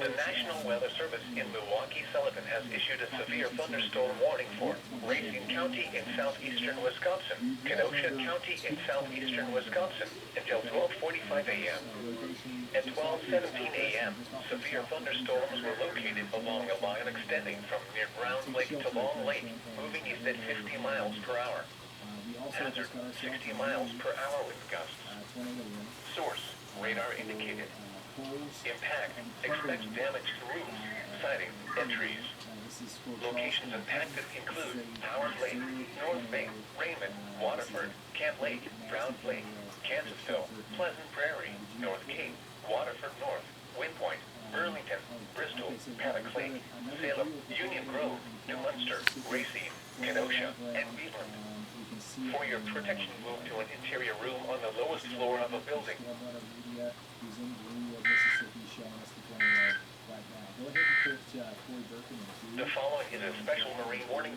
The National Weather Service in Milwaukee, Sullivan has issued a severe thunderstorm warning for Racine County in southeastern Wisconsin, Kenosha County in southeastern Wisconsin until 12:45 a.m. At 12:17 a.m., severe thunderstorms were located along a line extending from near Ground Lake to Long Lake, moving east at 50 miles per hour. Hazard, 60 miles per hour with gusts. Source, radar indicated. Impact, expect damage to roofs, siding, and trees. Locations impacted include Howard Lake, North Bay, Raymond, Waterford, Camp Lake, Brown Lake, Kansasville, Pleasant Prairie, North King, Waterford North, Wind Point, Burlington, Bristol, Paddock Lake, Salem, Union Grove, New Munster, Racine, Kenosha, and Midland. For your protection, move to an interior room on the lowest floor of a building. The following is a special marine warning.